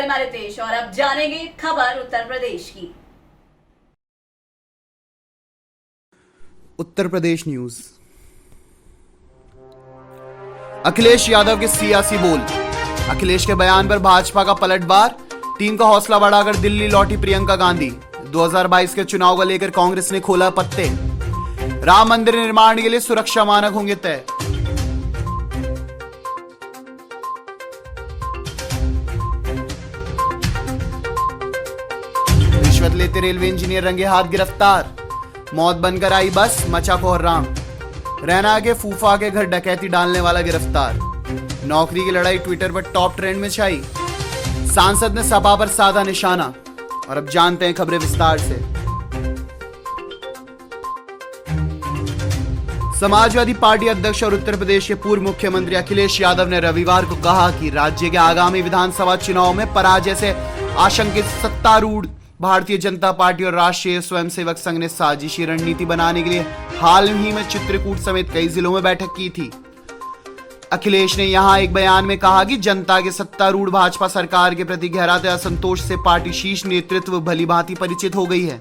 मैं रितेश और अब जानेंगे खबर उत्तर प्रदेश की। उत्तर प्रदेश न्यूज। अखिलेश यादव के सियासी बोल। अखिलेश के बयान पर भाजपा का पलटवार, टीम का हौसला बढ़ाकर दिल्ली लौटी प्रियंका गांधी। 2022 के चुनाव को लेकर कांग्रेस ने खोला पत्ते। राम मंदिर निर्माण के लिए सुरक्षा मानक होंगे तय। रिश्वत लेते रेलवे इंजीनियर रंगे हाथ गिरफ्तार। मौत बनकर आई बस, मचा कोहराम। रैना के फूफा के घर डकैती डालने वाला गिरफ्तार। नौकरी की लड़ाई ट्विटर पर टॉप ट्रेंड में छाई। सांसद ने सपा पर साधा निशाना। और अब जानते हैं खबरें विस्तार से। समाजवादी पार्टी अध्यक्ष और उत्तर प्रदेश के पूर्व मुख्यमंत्री अखिलेश यादव ने रविवार को कहा कि राज्य के आगामी विधानसभा चुनाव में पराजय से आशंकित सत्तारूढ़ भारतीय जनता पार्टी और राष्ट्रीय स्वयंसेवक संघ ने साजिशी रणनीति बनाने के लिए हाल ही में चित्रकूट समेत कई जिलों में बैठक की थी। अखिलेश ने यहां एक बयान में कहा कि जनता के सत्तारूढ़ भाजपा सरकार के प्रति गहराते असंतोष से पार्टी शीर्ष नेतृत्व भलीभांति परिचित हो गई है।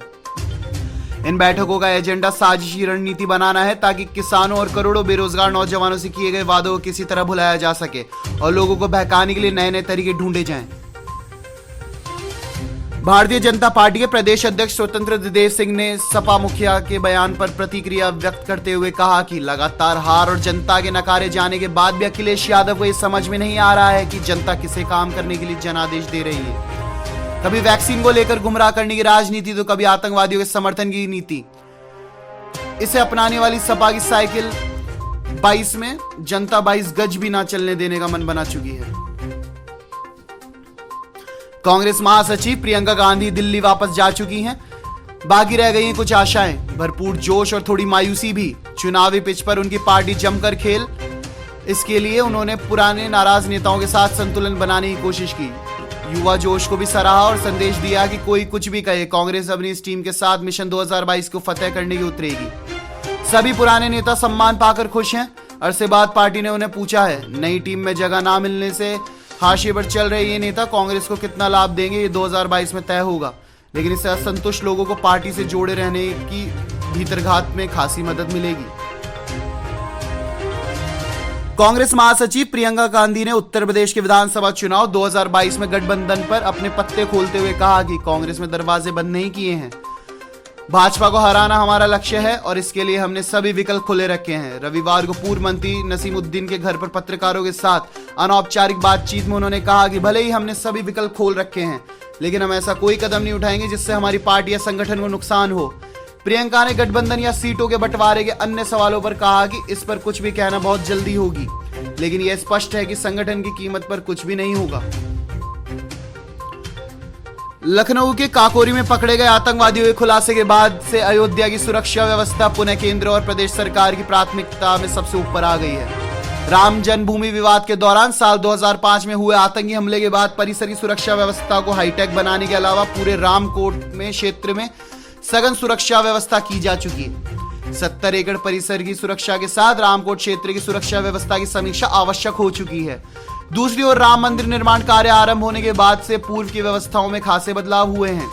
इन बैठकों का एजेंडा साजिशी रणनीति बनाना है ताकि किसानों और करोड़ों बेरोजगार नौजवानों से किए गए वादों को किसी तरह भुलाया जा सके और लोगों को बहकाने के लिए नए नए तरीके ढूंढे जाएं। भारतीय जनता पार्टी के प्रदेश अध्यक्ष स्वतंत्र देव सिंह ने सपा मुखिया के बयान पर प्रतिक्रिया व्यक्त करते हुए कहा कि लगातार हार और जनता के नकारे जाने के बाद भी अखिलेश यादव को यह समझ में नहीं आ रहा है कि जनता किसे काम करने के लिए जनादेश दे रही है। कभी वैक्सीन को लेकर गुमराह करने की राजनीति तो कभी आतंकवादियों के समर्थन की नीति। इसे अपनाने वाली सपा की साइकिल 22 में जनता 22 गज भी ना चलने देने का मन बना चुकी है। कांग्रेस महासचिव प्रियंका गांधी दिल्ली वापस जा चुकी हैं। बाकी रह गई हैं कुछ आशाएं, भरपूर जोश और थोड़ी मायूसी भी। चुनावी पिच पर उनकी पार्टी जमकर खेल। इसके लिए उन्होंने पुराने नाराज नेताओं के साथ संतुलन बनाने की कोशिश की। युवा जोश को भी सराहा और संदेश दिया कि कोई कुछ भी कहे, कांग्रेस अपनी इस टीम के साथ मिशन 2022 को फतेह करने की उतरेगी। सभी पुराने नेता सम्मान पाकर खुश हैं। अरसे बाद पार्टी ने उन्हें पूछा है। नई टीम में जगह ना मिलने से हाशिए पर चल रहे ये नेता कांग्रेस को कितना लाभ देंगे, ये 2022 में तय होगा। लेकिन इससे असंतुष्ट लोगों को पार्टी से जोड़े रहने की भीतरघात में खासी मदद मिलेगी। कांग्रेस महासचिव प्रियंका गांधी ने उत्तर प्रदेश के विधानसभा चुनाव 2022 में गठबंधन पर अपने पत्ते खोलते हुए कहा कि कांग्रेस में दरवाजे बंद नहीं किए हैं। भाजपा को हराना हमारा लक्ष्य है और इसके लिए हमने सभी विकल्प खुले रखे हैं। रविवार को पूर्व मंत्री नसीमुद्दीन के घर पर पत्रकारों के साथ अनौपचारिक बातचीत में उन्होंने कहा कि भले ही हमने सभी विकल्प खोल रखे हैं, लेकिन हम ऐसा कोई कदम नहीं उठाएंगे जिससे हमारी पार्टी या संगठन को नुकसान हो। प्रियंका ने गठबंधन या सीटों के बंटवारे के अन्य सवालों पर कहा कि इस पर कुछ भी कहना बहुत जल्दी होगी, लेकिन यह स्पष्ट है कि संगठन की कीमत पर कुछ भी नहीं होगा। लखनऊ के काकोरी में पकड़े गए आतंकवादियों के खुलासे के बाद से अयोध्या की सुरक्षा व्यवस्था पुनः केंद्र और प्रदेश सरकार की प्राथमिकता में सबसे ऊपर आ गई है। राम जन्मभूमि विवाद के दौरान साल 2005 में हुए आतंकी हमले के बाद परिसर की सुरक्षा व्यवस्था को हाईटेक बनाने के अलावा पूरे रामकोट में क्षेत्र में सघन सुरक्षा व्यवस्था की जा चुकी है। 70 एकड़ परिसर की सुरक्षा के साथ रामकोट क्षेत्र की सुरक्षा व्यवस्था की समीक्षा आवश्यक हो चुकी है। दूसरी ओर राम मंदिर निर्माण कार्य आरंभ होने के बाद से पूर्व की व्यवस्थाओं में खासे बदलाव हुए हैं,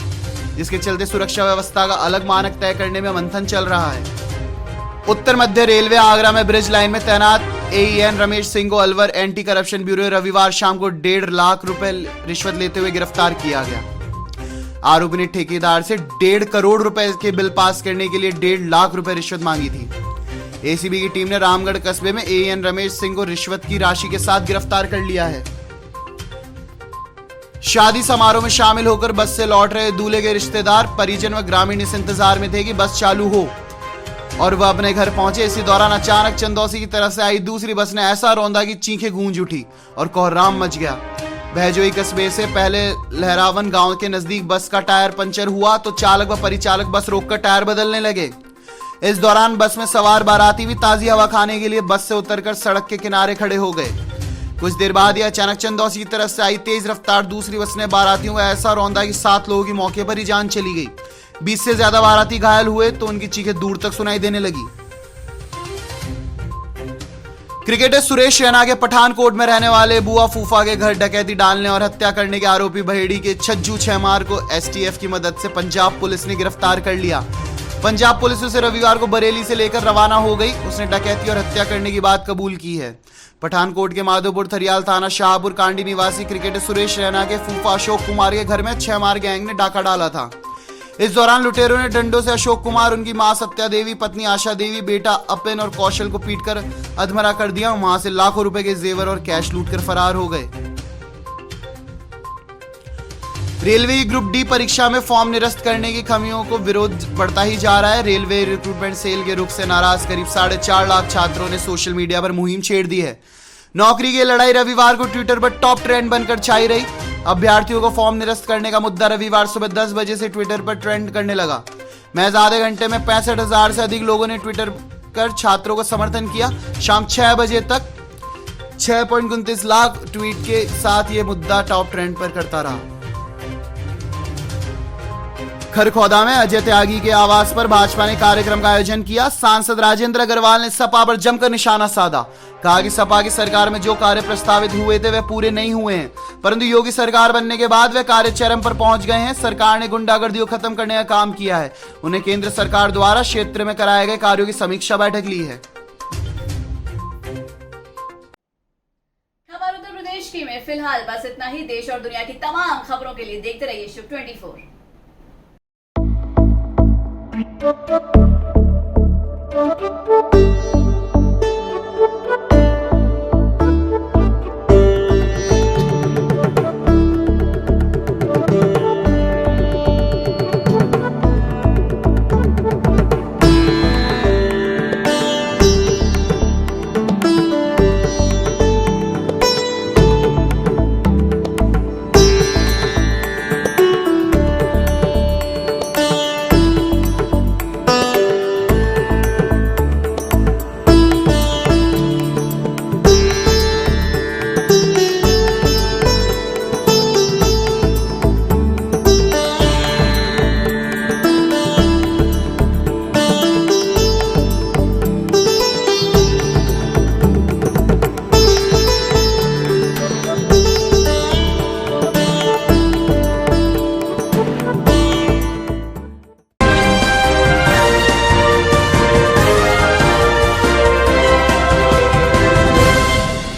जिसके चलते सुरक्षा व्यवस्था का अलग मानक तय करने में मंथन चल रहा है। उत्तर मध्य रेलवे आगरा में ब्रिज लाइन में तैनात AEN रमेश सिंह को अलवर एंटी करप्शन ब्यूरो रविवार शाम को 1.5 लाख रुपए रिश्वत लेते हुए गिरफ्तार किया गया। आरोपी ने ठेकेदार से 1.5 करोड़ रुपए के बिल पास करने के लिए 1.5 लाख रुपए रिश्वत मांगी थी। ACB की टीम ने रामगढ़ कस्बे में AEN रमेश सिंह को रिश्वत की राशि के साथ गिरफ्तार कर लिया है। शादी समारोह में शामिल होकर बस से लौट रहे दूल्हे के रिश्तेदार, परिजन व ग्रामीण इस इंतजार में थे कि बस चालू हो और वह अपने घर पहुंचे। इसी दौरान अचानक चंदौसी की तरफ से आई दूसरी बस ने ऐसा रौंदा कि चीखें गूंज उठी और कोहराम मच गया। बहजोई कस्बे से पहले लहरावन गांव के नजदीक बस का टायर पंचर हुआ तो चालक व परिचालक बस रोककर टायर बदलने लगे। इस दौरान बस में सवार बाराती भी ताजी हवा खाने के लिए बस से उतरकर सड़क के किनारे खड़े हो गए। कुछ देर बाद ही अचानक चंदौसी की तरफ से आई तेज रफ्तार दूसरी बस ने बारातियों को ऐसा रौंदा कि 7 लोगों की मौके पर ही जान चली गई। 20 से ज्यादा बाराती घायल हुए तो उनकी चीखें दूर तक सुनाई देने लगी। क्रिकेटर सुरेश रैना के पठानकोट में रहने वाले बुआ फूफा के घर डकैती डालने और हत्या करने के आरोपी बहेड़ी के छज्जू छहमार को एसटीएफ की मदद से पंजाब पुलिस ने गिरफ्तार कर लिया। पंजाब पुलिस उसे रविवार को बरेली से लेकर रवाना हो गई। उसने डकैती और हत्या करने की बात कबूल की है। पठानकोट के माधोपुर थरियाल थाना शाहपुर कांडी निवासी क्रिकेटर सुरेश रैना के फूफा अशोक कुमार के घर में छहमार गैंग ने डाका डाला था। इस दौरान लुटेरों ने डंडों से अशोक कुमार, उनकी मां सत्या देवी, पत्नी आशा देवी, बेटा अपिन और कौशल को पीटकर अधमरा कर दिया। वहां से लाखों रुपए के जेवर और कैश लूटकर फरार हो गए। रेलवे की ग्रुप डी परीक्षा में फॉर्म निरस्त करने की खामियों को विरोध बढ़ता ही जा रहा है। रेलवे रिक्रूटमेंट सेल के रुख से नाराज करीब 4.5 लाख छात्रों ने सोशल मीडिया पर मुहिम छेड़ दी है। नौकरी की लड़ाई रविवार को ट्विटर पर टॉप ट्रेंड बनकर छाई रही। अभ्यर्थियों को फॉर्म निरस्त करने का मुद्दा रविवार सुबह 10 बजे से ट्विटर पर ट्रेंड करने लगा। महज आधे घंटे में 65,000 से अधिक लोगों ने ट्विटर कर छात्रों को समर्थन किया। शाम 6 बजे तक 6.29 लाख ट्वीट के साथ ये मुद्दा टॉप ट्रेंड पर करता रहा। खरखौदा में अजय त्यागी के आवास पर भाजपा ने कार्यक्रम का आयोजन किया। सांसद राजेंद्र अग्रवाल ने सपा पर जमकर निशाना साधा। कहा कि सपा की सरकार में जो कार्य प्रस्तावित हुए थे वे पूरे नहीं हुए हैं, परंतु योगी सरकार बनने के बाद वे कार्य चरम पर पहुंच गए हैं। सरकार ने गुंडागर्दी को खत्म करने का काम किया है। उन्हें केंद्र सरकार द्वारा क्षेत्र में कराए गए कार्यों की समीक्षा बैठक ली है। खबर उत्तर प्रदेश की में फिलहाल बस इतना ही। देश और दुनिया की तमाम खबरों के लिए देखते रहिए शिव 24।